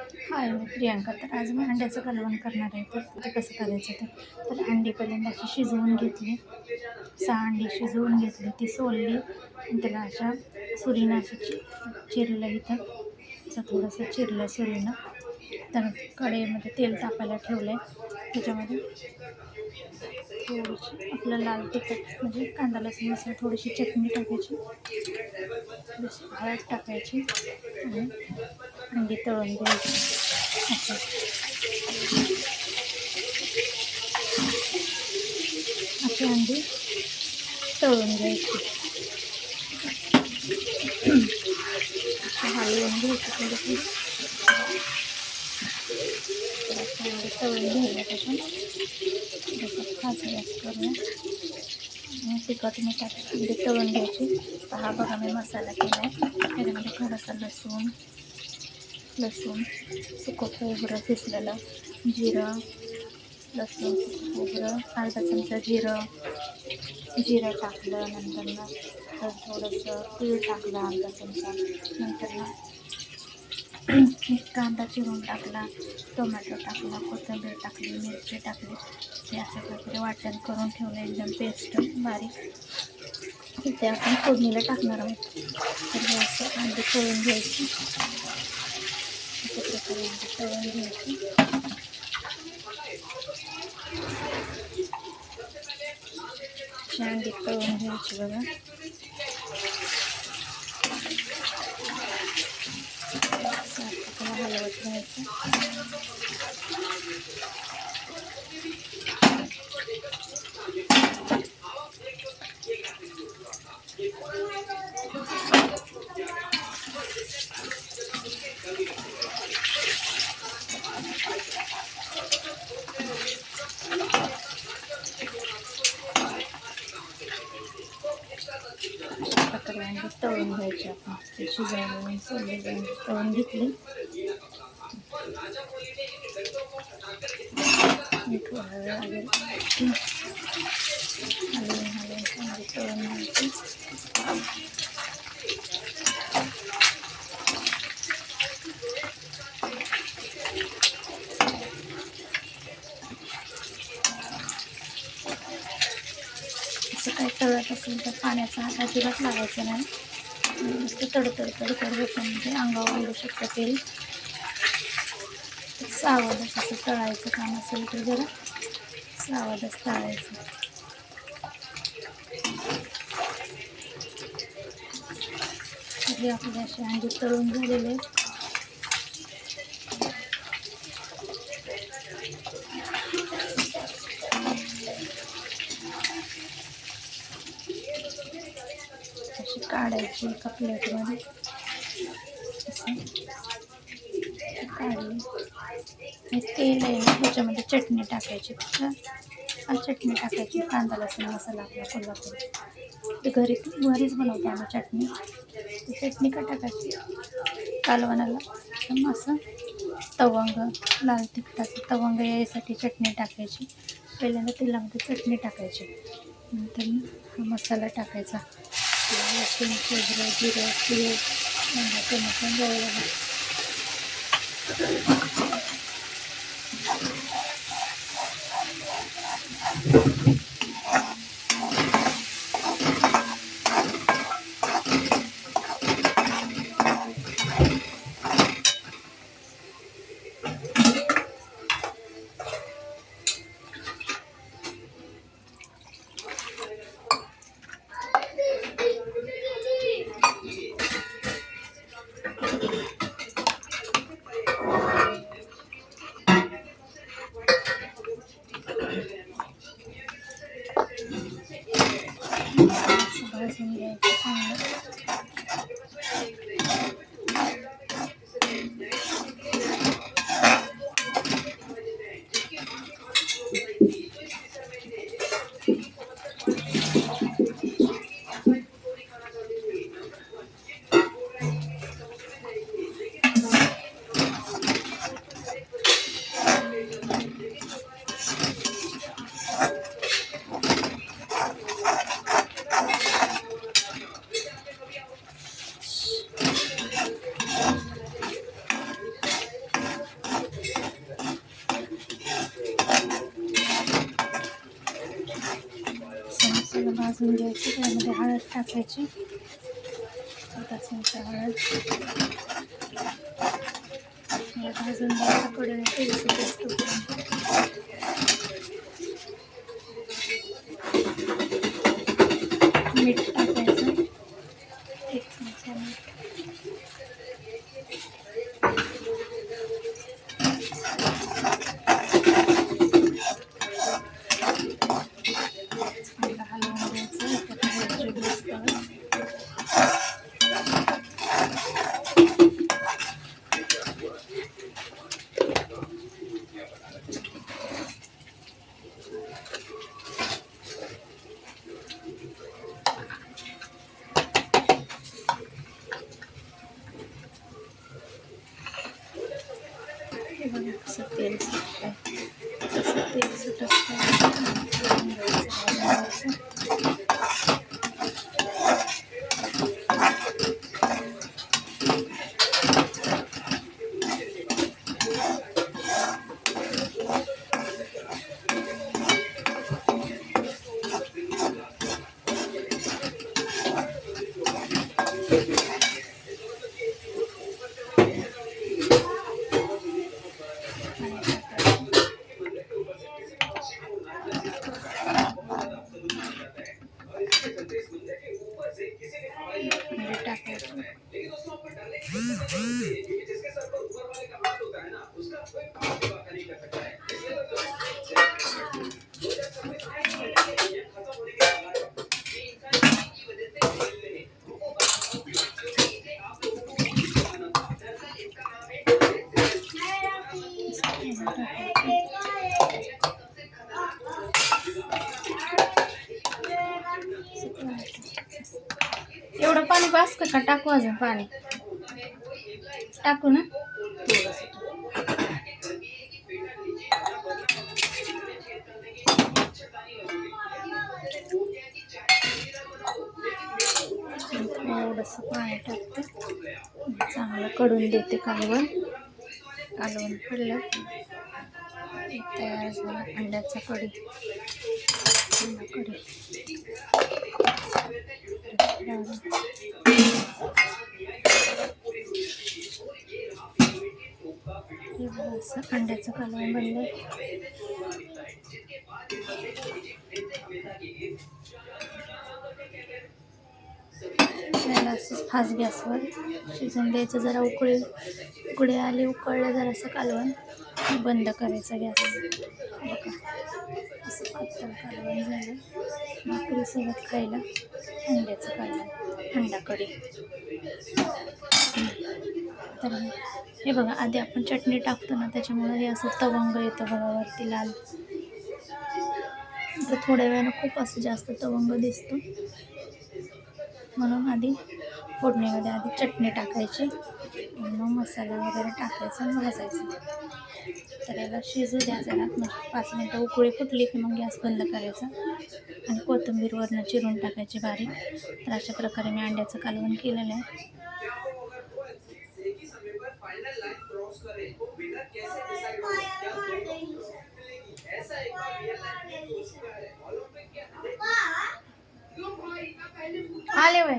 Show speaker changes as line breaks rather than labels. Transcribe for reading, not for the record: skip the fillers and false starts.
हाय, मी प्रियांका. तर आज मी अंड्याचं कालवण करणार आहे. तर ते कसं करायचं तर अंडी पहिल्यांदा अशी शिजवून घेतली. 6 अंडी शिजवून घेतली, ती सोलली आणि त्याला अशा सुरीनं असं चिरलं इथं. असं थोडंसं चिरलं सुरीनं. तर कढईमध्ये तेल तापायला ठेवलं आहे. त्याच्यामध्ये थोडीशी आपलं लाल तिखट म्हणजे कांदा लसूण मसाला, थोडीशी चटणी टाकायची, थोडीशी हळद टाकायची आणि अंडी तळून घ्यायची. अच्छा, अशी अंडी तळून घ्यायची. हलवून घ्यायची थोडीशी. अंडी तळून घ्यायला त्यातून थोडंसं खास गॅस करूया आणि तिखट मिठात अंडी तळून घ्यायची. हा बघा मी मसाला केला आहे. त्याच्यामध्ये थोडंसं लसूण सुकं खोबरं पिसलेलं, जिरं, लसूण, खोबरं, अर्धा चमचा जिरं टाकलं. नंतर थोडंसं तीळ टाकलं अर्धा चमचा. नंतर एक कांदा चिरून टाकला, टोमॅटो टाकला, कोथिंबीर टाकली, मिरची टाकली. हे अशा प्रकारे वाटण करून ठेवलं, एकदम पेस्ट बारीक. ते आपण फोडणीला टाकणार आहोत. तर हे असं अंडी तळून घ्यायची. अशा प्रकारे अंडी तळून घ्यायची. अंडी तळून घ्यायची बघा. सारखं त्याला हलवत राहायचं. प्रकारे अंडी तळून घ्यायची. आपण ते शिजायला सोडलेली अंडी तळून घेतली. मीठ हळद हलवून अंडी तळून घ्यायची. असं काही तळत असेल तर पाण्याचा हात अजिबात लावायचा नाही. नुसतं तडतड होतं अंगावर उडू शकतं तेल. सावधच असं तळायचं काम असेल तर जरा सावधच तळायचं. आपले असे अंडी तळून झालेले. अशी काढायची एका प्लेटमध्ये. असं काढली. तेल आहे ना, त्याच्यामध्ये चटणी टाकायची. चटणी टाकायची, कांदा लसूण मसाला आपला कोल्हापूर ते घरीच बनवतो आम्ही चटणी. ती चटणी का टाकायची कालवणाला, मग असं तवंग, लाल तिखटाचं तवंग यायसाठी चटणी टाकायची. पहिल्यांदा तेलामध्ये चटणी टाकायची, नंतर हा मसाला टाकायचा. लसूण, खोबरं, जिरं, तीळ, टोमॅटो जवळ. भाजून घ्यायचं चांगलं. त्याला भाजून घ्यायची. त्यामध्ये हळद टाकायची, अर्धा चमचा हळद. त्याला भाजून घ्यायचं कडे तेल सुटेपर्यंत. मीठ टाकायचं, 1 चमचा मीठ. चांगलं हलवून घ्यायचं. त्यात मिरची दिसतं. हे बघा कसं तेल सुटतं, कसं तेल सुटत टाकायचं. एवढं पाणी बास का टाकू? अजून पाणी टाकू ना? थोडंसं पाणी टाकते, चांगलं कडून देते. कालवण पडलं, तयार झाला अंड्याचा कढी. असं अंड्याचं कालवण बनलं. त्याला असंच फास्ट गॅसवर शिजून द्यायचं. जरा उकळी आली, उकळलं जरासं कालवण, बंद करायचा गॅस. बघा असं पातळ कालवण झालं. भाकरीसोबत खायला अंड्याचं कालवण, अंडा कढी. तर हे बघा, आधी आपण चटणी टाकतो ना, त्याच्यामुळे हे असं तवंग येतं बघा वरती लाल. तर थोड्या वेळानं खूप असं जास्त तवंग दिसतो, म्हणून आधी फोडणीमध्ये आधी चटणी टाकायची, मग मसाला वगैरे टाकायचा, मग भाजायचं. तर याला शिजू द्या जरा, 5 मिनटं. उकळी फुटली की मग गॅस बंद करायचा आणि कोथिंबीर वरनं चिरून टाकायची बारीक. तर अशा प्रकारे मी अंड्याचं कालवण केलेलं आहे. आले वय